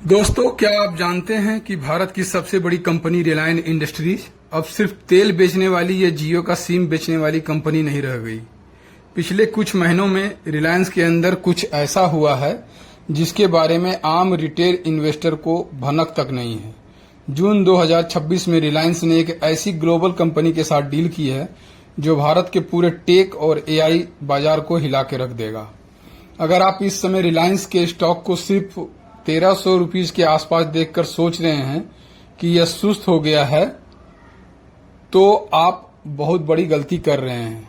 दोस्तों, क्या आप जानते हैं कि भारत की सबसे बड़ी कंपनी रिलायंस इंडस्ट्रीज अब सिर्फ तेल बेचने वाली या जियो का सिम बेचने वाली कंपनी नहीं रह गई। पिछले कुछ महीनों में रिलायंस के अंदर कुछ ऐसा हुआ है जिसके बारे में आम रिटेल इन्वेस्टर को भनक तक नहीं है। जून 2026 में रिलायंस ने एक ऐसी ग्लोबल कंपनी के साथ डील की है जो भारत के पूरे टेक और एआई बाजार को हिला के रख देगा। अगर आप इस समय रिलायंस के स्टॉक को सिर्फ 1300 रुपीज के आसपास देखकर सोच रहे हैं कि यह सुस्त हो गया है, तो आप बहुत बड़ी गलती कर रहे हैं।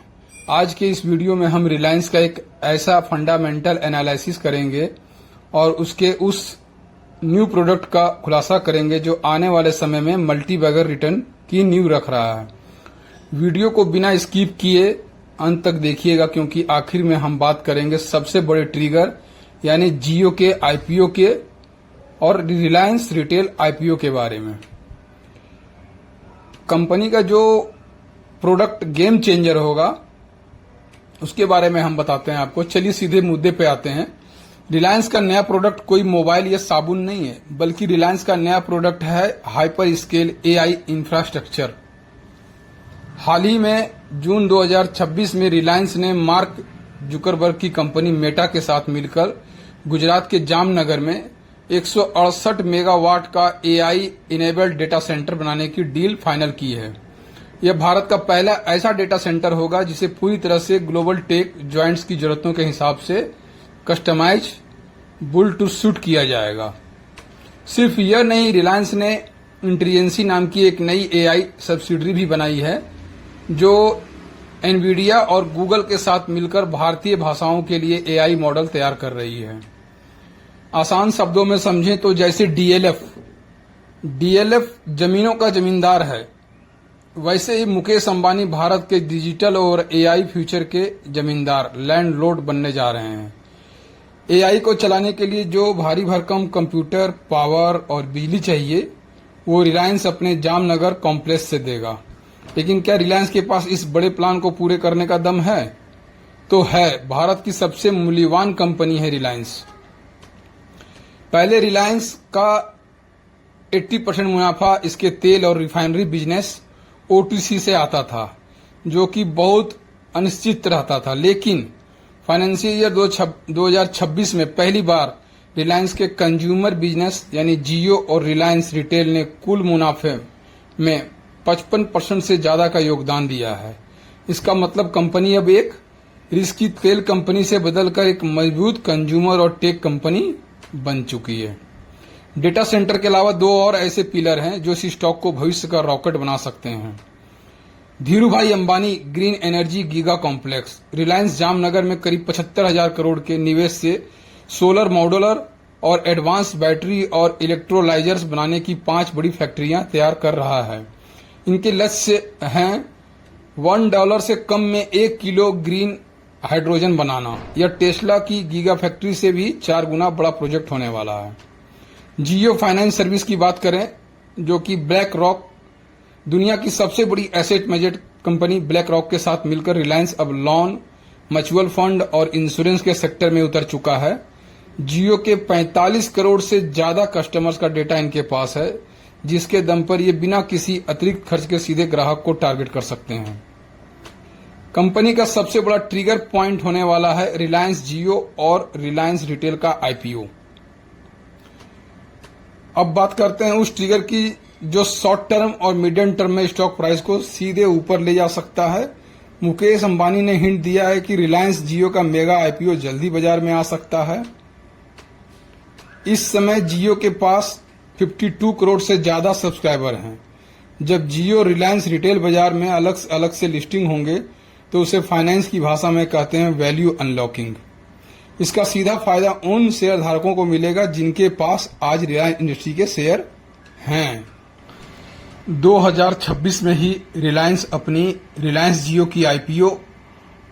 आज के इस वीडियो में हम रिलायंस का एक ऐसा फंडामेंटल एनालिसिस करेंगे और उसके उस न्यू प्रोडक्ट का खुलासा करेंगे जो आने वाले समय में मल्टी बैगर रिटर्न की नींव रख रहा है। वीडियो को बिना स्किप किए अंत तक देखिएगा, क्योंकि आखिर में हम बात करेंगे सबसे बड़े ट्रिगर यानी जियो के आईपीओ के और रिलायंस रिटेल आईपीओ के बारे में। कंपनी का जो प्रोडक्ट गेम चेंजर होगा उसके बारे में हम बताते हैं आपको। चलिए सीधे मुद्दे पे आते हैं। रिलायंस का नया प्रोडक्ट कोई मोबाइल या साबुन नहीं है, बल्कि रिलायंस का नया प्रोडक्ट है हाइपर स्केल एआई इंफ्रास्ट्रक्चर। हाल ही में जून 2026 में रिलायंस ने मार्क जुकरबर्ग की कंपनी मेटा के साथ मिलकर गुजरात के जामनगर में 168 मेगावाट का एआई इनेबल्ड डेटा सेंटर बनाने की डील फाइनल की है। यह भारत का पहला ऐसा डेटा सेंटर होगा जिसे पूरी तरह से ग्लोबल टेक जॉइंट्स की जरूरतों के हिसाब से कस्टमाइज बुल टू सूट किया जाएगा। सिर्फ यह नहीं, रिलायंस ने इंटेलिजेंसी नाम की एक नई एआई सब्सिडरी भी बनाई है जो एनवीडिया और गूगल के साथ मिलकर भारतीय भाषाओं के लिए एआई मॉडल तैयार कर रही है। आसान शब्दों में समझें तो जैसे डीएलएफ जमीनों का जमींदार है, वैसे ही मुकेश अंबानी भारत के डिजिटल और एआई फ्यूचर के जमींदार लैंडलॉर्ड बनने जा रहे हैं। एआई को चलाने के लिए जो भारी भरकम कंप्यूटर पावर और बिजली चाहिए वो रिलायंस अपने जामनगर कॉम्प्लेक्स से देगा। लेकिन क्या रिलायंस के पास इस बड़े प्लान को पूरे करने का दम है? तो है। भारत की सबसे मूल्यवान कंपनी है रिलायंस। पहले रिलायंस का 80% मुनाफा इसके तेल और रिफाइनरी बिजनेस ओटीसी से आता था, जो कि बहुत अनिश्चित रहता था। लेकिन फाइनेंशियल ईयर 2026 में पहली बार रिलायंस के कंज्यूमर बिजनेस यानी जियो और रिलायंस रिटेल ने कुल मुनाफे में 55% से ज्यादा का योगदान दिया है। इसका मतलब कंपनी अब एक रिस्की तेल कंपनी से बदलकर एक मजबूत कंज्यूमर और टेक कंपनी बन चुकी है। डेटा सेंटर के अलावा दो और ऐसे पिलर हैं जो इस स्टॉक को भविष्य का रॉकेट बना सकते हैं। Dhirubhai Ambani green energy giga complex. Reliance Jamnagar में करीब 75,000 करोड़ के निवेश से सोलर मॉड्यूलर और एडवांस बैटरी और इलेक्ट्रोलाइजर्स बनाने की 5 बड़ी फैक्ट्रियां तैयार कर रहा है। इनके लक्ष्य हैं $1 से कम में 1 किलो ग्रीन हाइड्रोजन बनाना। यह टेस्ला की गीगा फैक्ट्री से भी 4 गुना बड़ा प्रोजेक्ट होने वाला है। जियो फाइनेंस सर्विस की बात करें, जो कि ब्लैक रॉक दुनिया की सबसे बड़ी asset management company black rock के साथ मिलकर रिलायंस अब लोन, म्यूचुअल फंड और इंश्योरेंस के सेक्टर में उतर चुका है। जियो के 45 करोड़ से ज्यादा कस्टमर्स का डेटा इनके पास है, जिसके दम पर ये बिना किसी अतिरिक्त खर्च के सीधे ग्राहक को टारगेट कर सकते हैं। कंपनी का सबसे बड़ा ट्रिगर पॉइंट होने वाला है रिलायंस जियो और रिलायंस रिटेल का आईपीओ। अब बात करते हैं उस ट्रिगर की जो शॉर्ट टर्म और मीडियम टर्म में स्टॉक प्राइस को सीधे ऊपर ले जा सकता है। मुकेश अंबानी ने हिंट दिया है कि रिलायंस जियो का मेगा आईपीओ जल्दी बाजार में आ सकता है। इस समय जियो के पास 52 करोड़ से ज्यादा सब्सक्राइबर हैं। जब जियो रिलायंस रिटेल बाजार में अलग से लिस्टिंग होंगे तो उसे फाइनेंस की भाषा में कहते हैं वैल्यू अनलॉकिंग। इसका सीधा फायदा उन शेयर धारकों को मिलेगा जिनके पास आज रिलायंस इंडस्ट्री के शेयर हैं। 2026 में ही रिलायंस अपनी रिलायंस जियो की आईपीओ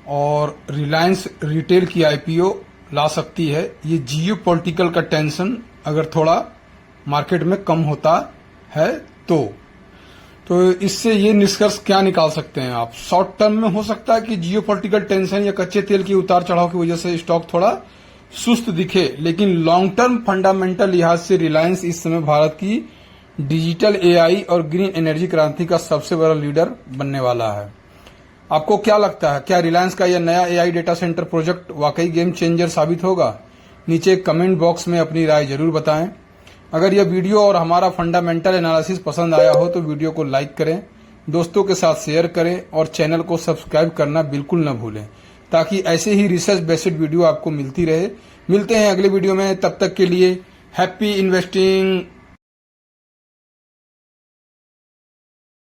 और रिलायंस रिटेल की आईपीओ ला सकती है। ये जियो पॉलिटिकल का टेंशन अगर थोड़ा मार्केट में कम होता है तो इससे ये निष्कर्ष क्या निकाल सकते हैं आप? शॉर्ट टर्म में हो सकता है कि जियो पॉलिटिकल टेंशन या कच्चे तेल की उतार चढ़ाव की वजह से स्टॉक थोड़ा सुस्त दिखे, लेकिन लॉन्ग टर्म फंडामेंटल लिहाज से रिलायंस इस समय भारत की डिजिटल एआई और ग्रीन एनर्जी क्रांति का सबसे बड़ा लीडर बनने वाला है। आपको क्या लगता है, क्या रिलायंस का यह नया एआई डेटा सेंटर प्रोजेक्ट वाकई गेम चेंजर साबित होगा? नीचे कमेंट बॉक्स में अपनी राय जरूर बताएं। अगर यह वीडियो और हमारा फंडामेंटल एनालिसिस पसंद आया हो तो वीडियो को लाइक करें, दोस्तों के साथ शेयर करें और चैनल को सब्सक्राइब करना बिल्कुल न भूलें, ताकि ऐसे ही रिसर्च बेस्ड वीडियो आपको मिलती रहे। मिलते हैं अगले वीडियो में, तब तक के लिए हैप्पी इन्वेस्टिंग।